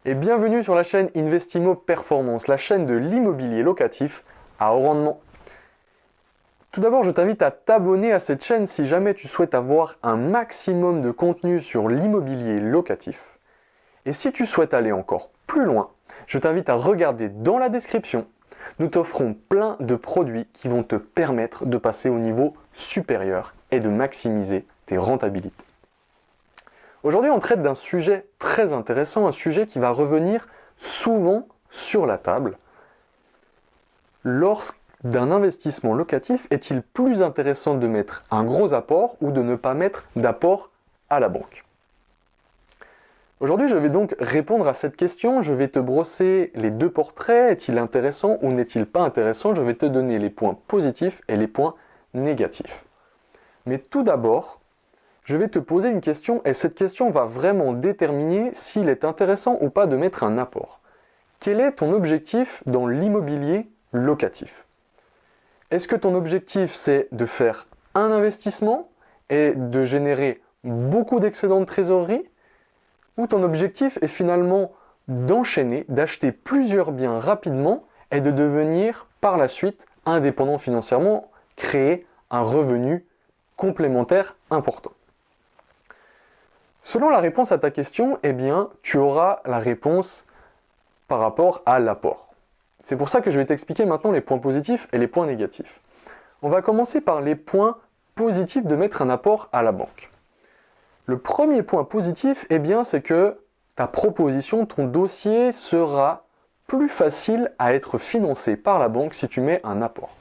et bienvenue sur la chaîne Investimo Performance, la chaîne de l'immobilier locatif à haut rendement. Tout d'abord, je t'invite à t'abonner à cette chaîne si jamais tu souhaites avoir un maximum de contenu sur l'immobilier locatif. Et si tu souhaites aller encore plus loin, je t'invite à regarder dans la description. Nous t'offrons plein de produits qui vont te permettre de passer au niveau supérieur et de maximiser tes rentabilités. Aujourd'hui, on traite d'un sujet très intéressant, un sujet qui va revenir souvent sur la table. D'un investissement locatif, est-il plus intéressant de mettre un gros apport ou de ne pas mettre d'apport à la banque? Aujourd'hui, je vais donc répondre à cette question. Je vais te brosser les deux portraits. Est-il intéressant ou n'est-il pas intéressant? Je vais te donner les points positifs et les points négatifs. Mais tout d'abord, je vais te poser une question et cette question va vraiment déterminer s'il est intéressant ou pas de mettre un apport. Quel est ton objectif dans l'immobilier locatif? Est-ce que ton objectif c'est de faire un investissement et de générer beaucoup d'excédents de trésorerie? Ou ton objectif est finalement d'enchaîner, d'acheter plusieurs biens rapidement et de devenir par la suite indépendant financièrement, créer un revenu complémentaire important? Selon la réponse à ta question, eh bien, tu auras la réponse par rapport à l'apport. C'est pour ça que je vais t'expliquer maintenant les points positifs et les points négatifs. On va commencer par les points positifs de mettre un apport à la banque. Le premier point positif, eh bien, c'est que ta proposition, ton dossier sera plus facile à être financé par la banque si tu mets un apport.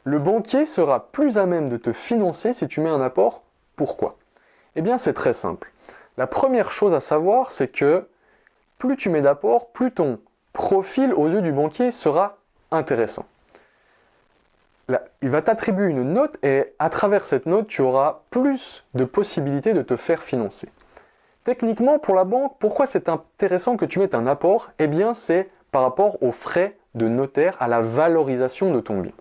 Le banquier sera plus à même de te financer si tu mets un apport. Pourquoi? Eh bien, c'est très simple. La première chose à savoir, c'est que plus tu mets d'apport, plus ton profil aux yeux du banquier sera intéressant. Il va t'attribuer une note et à travers cette note, tu auras plus de possibilités de te faire financer. Techniquement, pour la banque, pourquoi c'est intéressant que tu mettes un apport? Eh bien, c'est par rapport aux frais de notaire, à la valorisation de ton bien.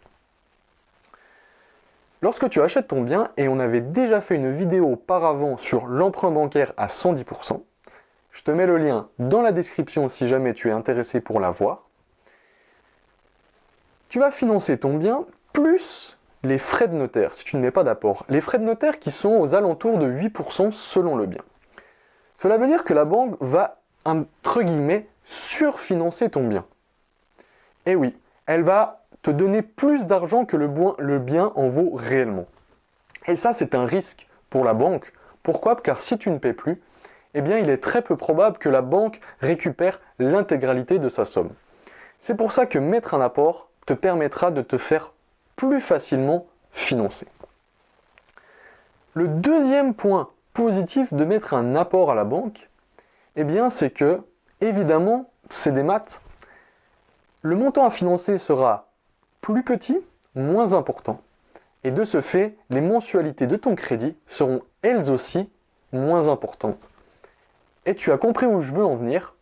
Lorsque tu achètes ton bien, et on avait déjà fait une vidéo auparavant sur l'emprunt bancaire à 110%, je te mets le lien dans la description si jamais tu es intéressé pour la voir. Tu vas financer ton bien plus les frais de notaire si tu ne mets pas d'apport. Les frais de notaire qui sont aux alentours de 8% selon le bien. Cela veut dire que la banque va, entre guillemets, surfinancer ton bien. Et oui, elle va te donner plus d'argent que le bien en vaut réellement. Et ça, c'est un risque pour la banque. Pourquoi? Car si tu ne paies plus, eh bien, il est très peu probable que la banque récupère l'intégralité de sa somme. C'est pour ça que mettre un apport te permettra de te faire plus facilement financer. Le deuxième point positif de mettre un apport à la banque, eh bien, c'est que, évidemment, c'est des maths. Le montant à financer sera plus petit, moins important. Et de ce fait, les mensualités de ton crédit seront elles aussi moins importantes. Et tu as compris où je veux en venir,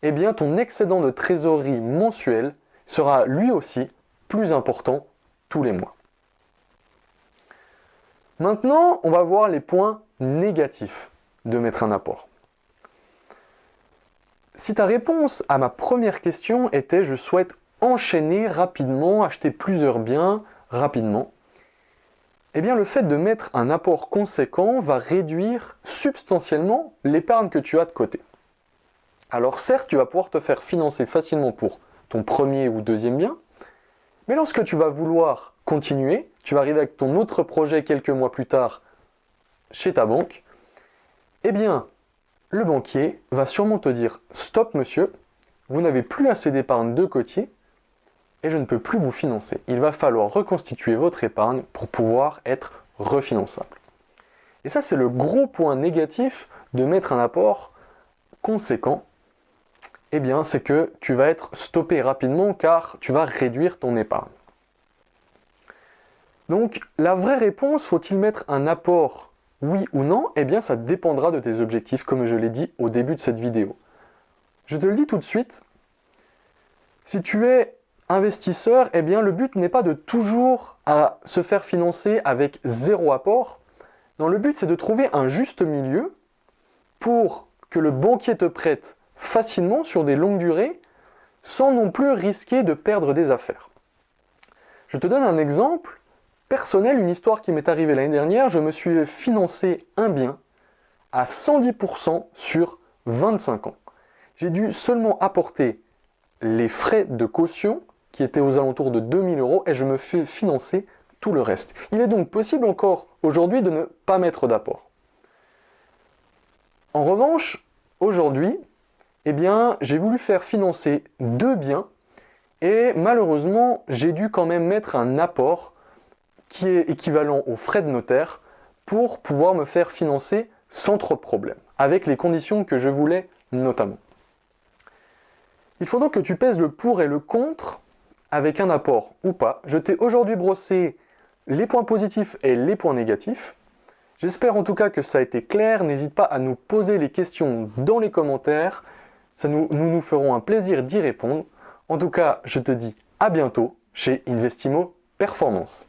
eh bien, ton excédent de trésorerie mensuel sera lui aussi plus important tous les mois. Maintenant, on va voir les points négatifs de mettre un apport. Si ta réponse à ma première question était « je souhaite enchaîner rapidement, acheter plusieurs biens rapidement », eh bien le fait de mettre un apport conséquent va réduire substantiellement l'épargne que tu as de côté. Alors certes, tu vas pouvoir te faire financer facilement pour ton premier ou deuxième bien, mais lorsque tu vas vouloir continuer, tu vas arriver avec ton autre projet quelques mois plus tard chez ta banque, eh bien, le banquier va sûrement te dire « Stop monsieur, vous n'avez plus assez d'épargne de côté et je ne peux plus vous financer. Il va falloir reconstituer votre épargne pour pouvoir être refinançable. » Et ça, c'est le gros point négatif de mettre un apport conséquent. Eh bien, c'est que tu vas être stoppé rapidement car tu vas réduire ton épargne. Donc, la vraie réponse, faut-il mettre un apport, oui ou non? Eh bien, ça dépendra de tes objectifs, comme je l'ai dit au début de cette vidéo. Je te le dis tout de suite, si tu es investisseur, eh bien, le but n'est pas de toujours se faire financer avec zéro apport. Non, le but, c'est de trouver un juste milieu pour que le banquier te prête facilement sur des longues durées sans non plus risquer de perdre des affaires. Je te donne un exemple personnel, une histoire qui m'est arrivée l'année dernière. Je me suis financé un bien à 110% sur 25 ans. J'ai dû seulement apporter les frais de caution qui étaient aux alentours de 2000 € et je me fais financer tout le reste. Il est donc possible encore aujourd'hui de ne pas mettre d'apport. En revanche, aujourd'hui, j'ai voulu faire financer 2 biens et malheureusement, j'ai dû quand même mettre un apport qui est équivalent aux frais de notaire pour pouvoir me faire financer sans trop de problèmes, avec les conditions que je voulais notamment. Il faut donc que tu pèses le pour et le contre avec un apport ou pas. Je t'ai aujourd'hui brossé les points positifs et les points négatifs. J'espère en tout cas que ça a été clair. N'hésite pas à nous poser les questions dans les commentaires. Nous nous ferons un plaisir d'y répondre. En tout cas, je te dis à bientôt chez Investimo Performance.